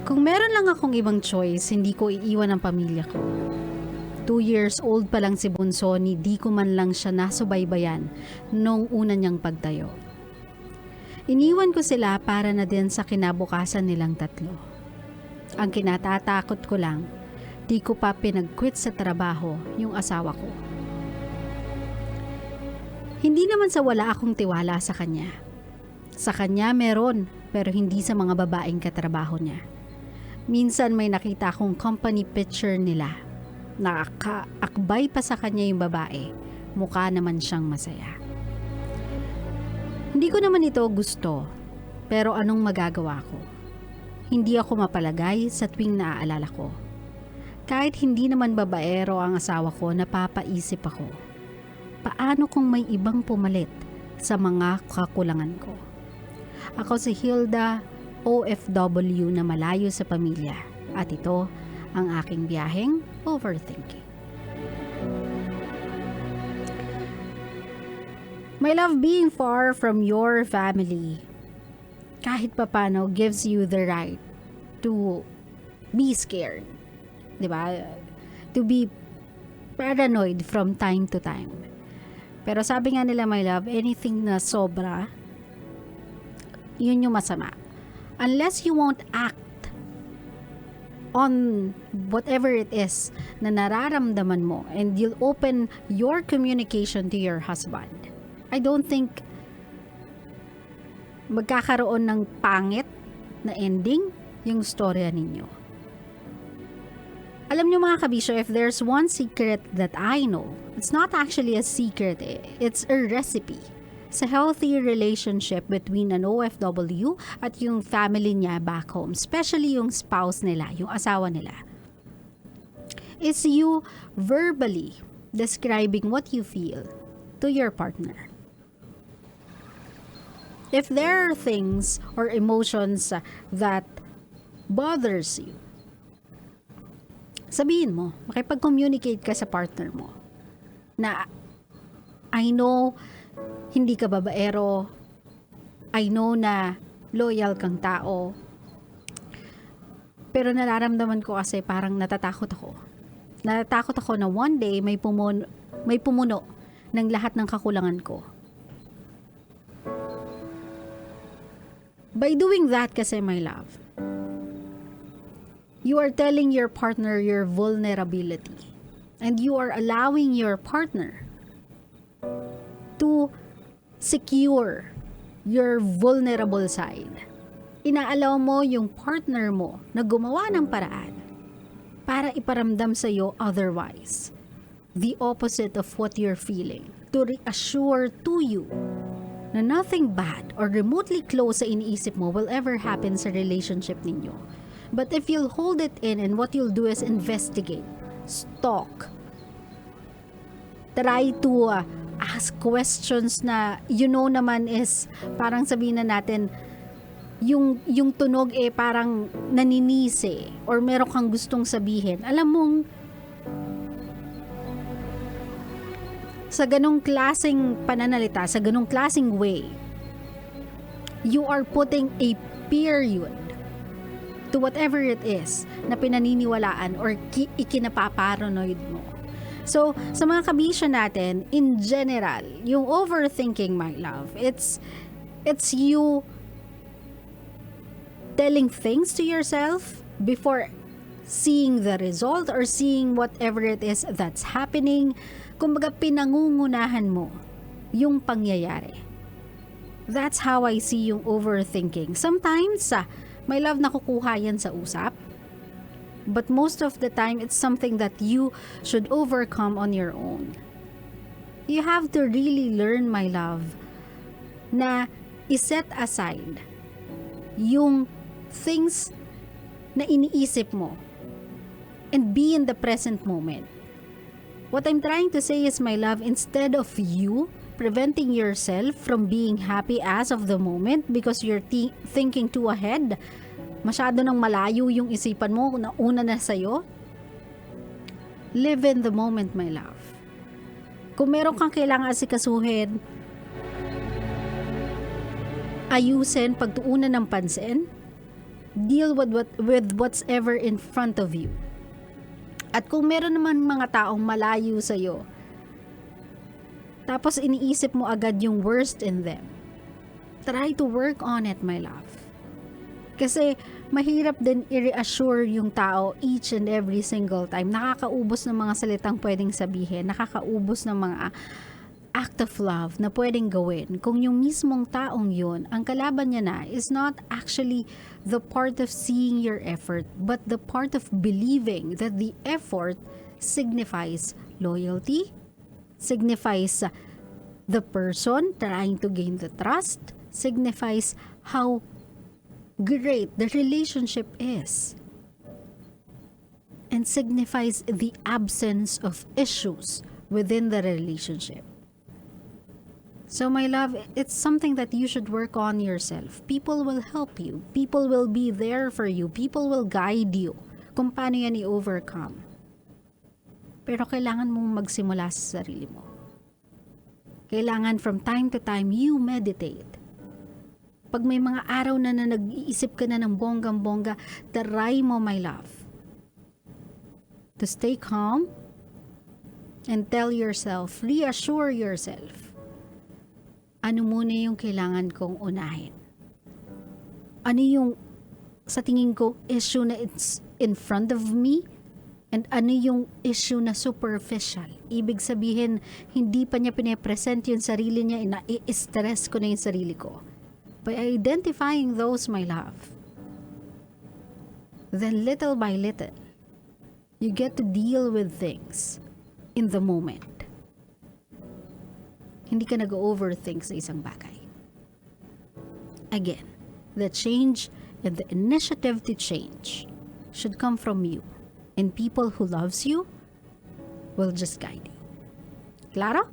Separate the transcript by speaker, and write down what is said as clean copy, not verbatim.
Speaker 1: Kung meron lang akong ibang choice, hindi ko iiwan ang pamilya ko. 2 years old pa lang si Bunso, ni di ko man lang siya nasubaybayan nung una niyang pagtayo. Iniwan ko sila para na din sa kinabukasan nilang tatlo. Ang kinatatakot ko lang, di ko pa pinag-quit sa trabaho yung asawa ko. Hindi naman sa wala akong tiwala sa kanya. Sa kanya meron, pero hindi sa mga babaeng katrabaho niya. Minsan may nakita akong company picture nila. Nakakaakbay pa sa kanya yung babae. Mukha naman siyang masaya. Hindi ko naman ito gusto, pero anong magagawa ko? Hindi ako mapalagay sa tuwing naaalala ko. Kahit hindi naman babaero ang asawa ko, napapaisip ako. Paano kung may ibang pumalit sa mga kakulangan ko? Ako si Hilda, OFW na malayo sa pamilya. At ito ang aking Byaheng Overthinking. My love, being far from your family, kahit papano, gives you the right to be scared. Diba? To be paranoid from time to time. Pero sabi nga nila, my love, anything na sobra, yun yung masama. Unless you won't act on whatever it is na nararamdaman mo and you'll open your communication to your husband, I don't think magkakaroon ng pangit na ending yung storya ninyo. Alam nyo mga kabisyo, if there's one secret that I know, it's not actually a secret, it's a recipe sa healthy relationship between an OFW at yung family niya back home, especially yung spouse nila, yung asawa nila. It's you verbally describing what you feel to your partner. If there are things or emotions that bothers you, sabihin mo, makipag-communicate ka sa partner mo na I know hindi ka babaero, I know na loyal kang tao, pero nararamdaman ko kasi parang natatakot ako. Natatakot ako na one day may pumuno ng lahat ng kakulangan ko. By doing that kasi, my love, you are telling your partner your vulnerability. And you are allowing your partner to secure your vulnerable side. Inaalaw mo yung partner mo na gumawa ng paraan para iparamdam sa iyo otherwise, the opposite of what you're feeling, to reassure to you na nothing bad or remotely close sa iniisip mo will ever happen sa relationship ninyo. But if you'll hold it in and what you'll do is investigate, stalk, try to ask questions na you know naman is parang sabihin na natin yung tunog parang naninisi or meron kang gustong sabihin. Alam mong sa ganong klaseng pananalita, sa ganong klaseng way, you are putting a period to whatever it is na pinaniniwalaan or ikinapaparanoid mo. So, sa mga kabisyo natin, in general, yung overthinking, my love, it's you telling things to yourself before seeing the result or seeing whatever it is that's happening. Kumbaga, pinangungunahan mo yung pangyayari. That's how I see yung overthinking. Sometimes, my love, nakukuha yan sa usap. But most of the time, it's something that you should overcome on your own. You have to really learn, my love, na iset aside yung things na iniisip mo and be in the present moment. What I'm trying to say is, my love, instead of you preventing yourself from being happy as of the moment because you're thinking too ahead, masyado nang malayo yung isipan mo na una na sa'yo, live in the moment, my love. Kung meron kang kailangan asikasuhin, ayusin, pagtuunan ng pansin, Deal with what's ever in front of you. At kung meron naman mga taong malayo sa'yo, tapos iniisip mo agad yung worst in them, try to work on it, my love. Kasi mahirap din i-reassure yung tao each and every single time. Nakakaubos ng mga salitang pwedeng sabihin, nakakaubos ng mga act of love na pwedeng gawin kung yung mismong taong yun, ang kalaban niya na is not actually the part of seeing your effort, but the part of believing that the effort signifies loyalty, signifies the person trying to gain the trust, signifies how great the relationship is, and signifies the absence of issues within the relationship. So my love, it's something that you should work on yourself. People will help you. People will be there for you. People will guide you kung paano yan i-overcome. Pero kailangan mong magsimula sa sarili mo. Kailangan from time to time, you meditate. Pag may mga araw na nag-iisip ka na ng bonggang-bongga, try mo, my love, to stay calm and tell yourself, reassure yourself, ano muna yung kailangan kong unahin? Ano yung sa tingin ko issue na it's in front of me? And ano yung issue na superficial? Ibig sabihin, hindi pa niya pinapresent yung sarili niya, na-i-stress ko na yung sarili ko. By identifying those, my love, then little by little, you get to deal with things in the moment. Hindi ka nag-overthink sa isang bagay. Again, the change and the initiative to change should come from you. And people who loves you will just guide you. Claro?